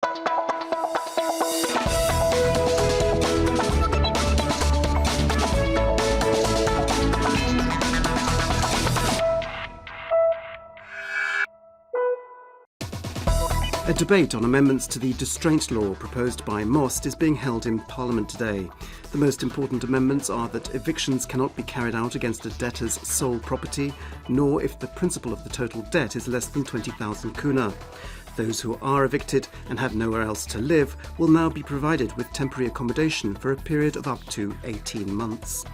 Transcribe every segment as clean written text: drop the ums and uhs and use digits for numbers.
A debate on amendments to the Destrange law proposed by Most is being held in Parliament today. The most important amendments are that evictions cannot be carried out against a debtor's sole property, nor if the principal of the total debt is less than 20,000 kuna. Those who are evicted and have nowhere else to live will now be provided with temporary accommodation for a period of up to 18 months.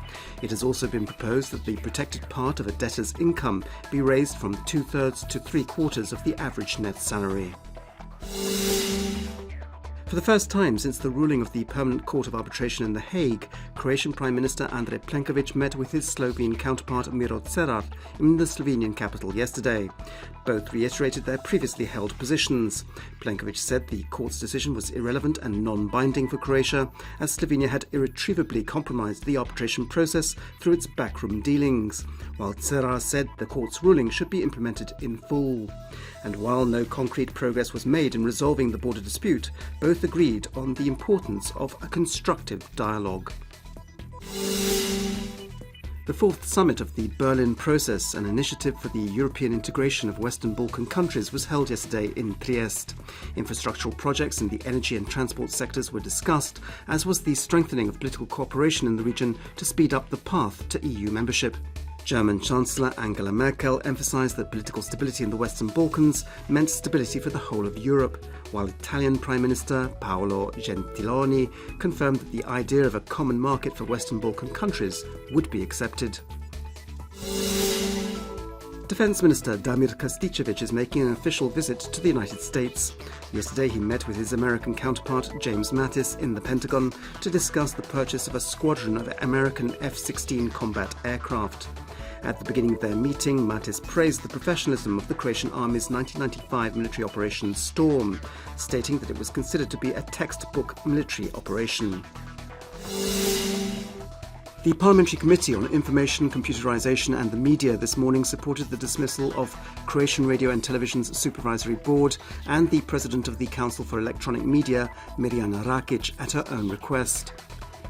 It has also been proposed that the protected part of a debtor's income be raised from 2/3 to 3/4 of the average net salary. For the first time since the ruling of the Permanent Court of Arbitration in The Hague, Croatian Prime Minister Andrej Plenković met with his Slovene counterpart Miro Cerar in the Slovenian capital yesterday. Both reiterated their previously held positions. Plenković said the court's decision was irrelevant and non-binding for Croatia, as Slovenia had irretrievably compromised the arbitration process through its backroom dealings, while Cerar said the court's ruling should be implemented in full. And while no concrete progress was made in resolving the border dispute, both agreed on the importance of a constructive dialogue. The fourth summit of the Berlin Process, an initiative for the European integration of Western Balkan countries, was held yesterday in Trieste. Infrastructural projects in the energy and transport sectors were discussed, as was the strengthening of political cooperation in the region to speed up the path to EU membership. German Chancellor Angela Merkel emphasised that political stability in the Western Balkans meant stability for the whole of Europe, while Italian Prime Minister Paolo Gentiloni confirmed that the idea of a common market for Western Balkan countries would be accepted. Defence Minister Damir Krstičević is making an official visit to the United States. Yesterday he met with his American counterpart James Mattis in the Pentagon to discuss the purchase of a squadron of American F-16 combat aircraft. At the beginning of their meeting, Mattis praised the professionalism of the Croatian Army's 1995 military operation Storm, stating that it was considered to be a textbook military operation. The Parliamentary Committee on Information, Computerisation and the Media this morning supported the dismissal of Croatian Radio and Television's Supervisory Board and the President of the Council for Electronic Media, Mirjana Rakić, at her own request.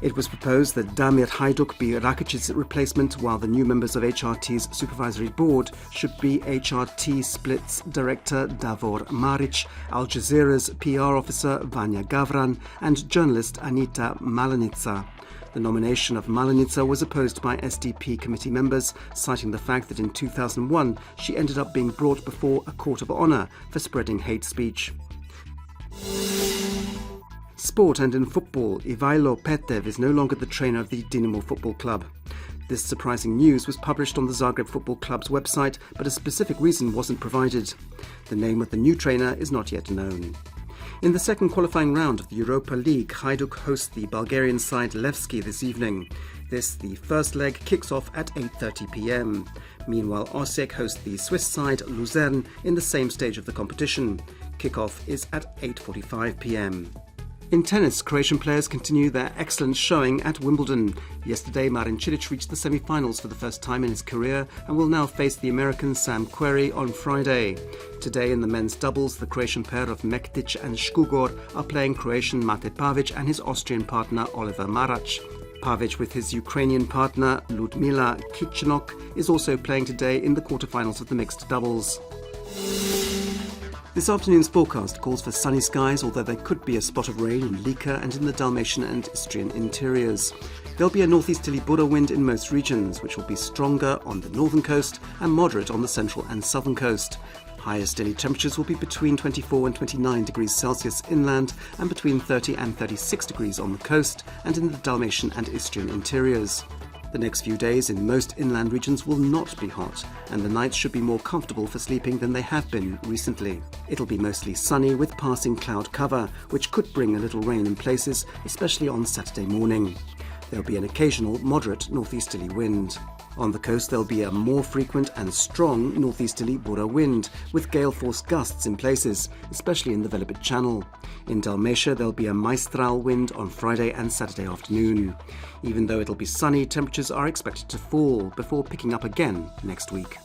It was proposed that Damir Hajduk be Rakic's replacement, while the new members of HRT's Supervisory Board should be HRT Split's Director Davor Maric, Al Jazeera's PR Officer Vanja Gavran and journalist Anita Malenica. The nomination of Malenica was opposed by SDP committee members, citing the fact that in 2001 she ended up being brought before a court of honour for spreading hate speech. Sport and in football, Ivailo Petev is no longer the trainer of the Dinamo Football Club. This surprising news was published on the Zagreb Football Club's website, but a specific reason wasn't provided. The name of the new trainer is not yet known. In the second qualifying round of the Europa League, Hajduk hosts the Bulgarian side Levski this evening. The first leg, kicks off at 8:30 p.m. Meanwhile, Osijek hosts the Swiss side Luzern in the same stage of the competition. Kick-off is at 8:45 p.m. In tennis, Croatian players continue their excellent showing at Wimbledon. Yesterday, Marin Cilic reached the semi-finals for the first time in his career and will now face the American Sam Querrey on Friday. Today in the men's doubles, the Croatian pair of Mektic and Škugor are playing Croatian Mate Pavic and his Austrian partner Oliver Marac. Pavic with his Ukrainian partner Ludmila Kichenok is also playing today in the quarterfinals of the mixed doubles. This afternoon's forecast calls for sunny skies, although there could be a spot of rain in Lika and in the Dalmatian and Istrian interiors. There'll be a northeasterly Buda wind in most regions, which will be stronger on the northern coast and moderate on the central and southern coast. Highest daily temperatures will be between 24 and 29 degrees Celsius inland and between 30 and 36 degrees on the coast and in the Dalmatian and Istrian interiors. The next few days in most inland regions will not be hot, and the nights should be more comfortable for sleeping than they have been recently. It'll be mostly sunny with passing cloud cover, which could bring a little rain in places, especially on Saturday morning. There'll be an occasional moderate northeasterly wind. On the coast there'll be a more frequent and strong northeasterly Buda wind, with gale force gusts in places, especially in the Velebit Channel. In Dalmatia there'll be a maestral wind on Friday and Saturday afternoon. Even though it'll be sunny, temperatures are expected to fall before picking up again next week.